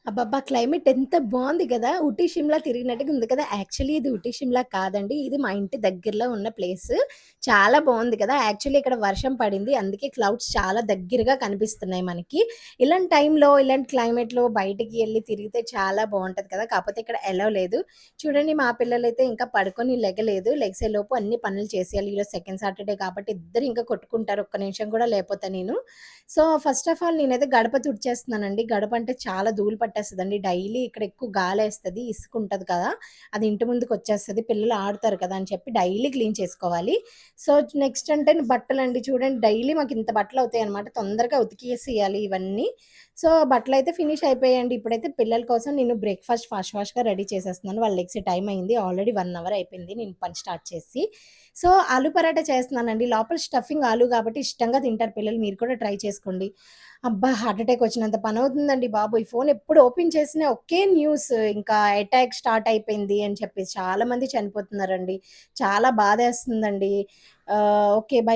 అబ్బబ్బా! క్లైమేట్ ఎంత బావుంది గదా! ఊటీ, షిమ్లా తిరిగినట్టుగా ఉంది కదా! యాక్చువల్లీ ఇది ఊటీ, షిమ్లా కాదండి. ఇది మా ఇంటి దగ్గరలో ఉన్న ప్లేసు. చాలా బావుంది కదా! యాక్చువల్లీ ఇక్కడ వర్షం పడింది. అందుకే క్లౌడ్స్ చాలా దగ్గరగా కనిపిస్తున్నాయి మనకి. ఇలాంటి టైంలో, ఇలాంటి క్లైమేట్‌లో బయటికి ఎళ్లి తిరిగితే చాలా బావుంటది కదా! కాపోతే ఇక్కడ ఎలౌ లేదు. చూడండి మా పిల్లలైతే ఇంకా పడుకొని లెగలేదు. లెగిసేలోపు అన్ని పనులు చేసేయాలి. ఈరోజు సెకండ్ సాటర్‌డే కాబట్టి ఇద్దరు ఇంకా కొట్టుకుంటారు. ఒక్క నిమిషం కూడా లేపోతా నేను. సో, ఫస్ట్ ఆఫ్ ఆల్ నేనైతే గడప తుడిచేస్తున్నానండి. గడప అంటే చాలా ధూళి పట్టేస్తదండి. డైలీ ఇక్కడ ఎక్కువ గాలేస్తది. ఇసుకుంటది కదా! అది ఇంటి ముందుకొచ్చేస్తది. పిల్లలు ఆడుతారు కదా! అని చెప్పి డైలీ క్లీన్ చేసుకోవాలి. సో, నెక్స్ట్ అంటే బట్టలండి చూడండి డైలీ మాకింత బట్టలవుతాయనమాట. తొందరగా ఉతికేసేయాలి ఇవన్నీ. సో, బట్టలయితే ఫినిష్ అయిపోయాయండి. ఇప్పుడైతే పిల్లల కోసం నేను బ్రేక్‌ఫాస్ట్ ఫాస్ట్ ఫాస్ట్‌గా రెడీ చేసేస్తున్నాను. వాళ్ళు లెగిసే టైం అయింది. ఆల్రెడీ 1 అవర్ అయిపోయింది నేను పని స్టార్ట్ చేసి. సో, ఆలు పరాటా చేస్తున్నానండి. లోపల స్టఫింగ్ ఆలు గాబట్టి ఇష్టంగా తింటారు పిల్లలు. మీరు కూడా ట్రై చేసుకోండి. అబ్బా! హార్ట్ అటాక్ వచ్చినంత పనవుతుందండి బాబు. ఈ ఫోన్ ఎప్పుడు ఓపెన్ చేసినా ఒకే న్యూస్ ఇంకా అటాక్ స్టార్ట్ అయిపోయింది అని చెప్పేసి చాలా మంది చనిపోతున్నారండి. చాలా బాధేస్తుందండి. ఓకే. బై.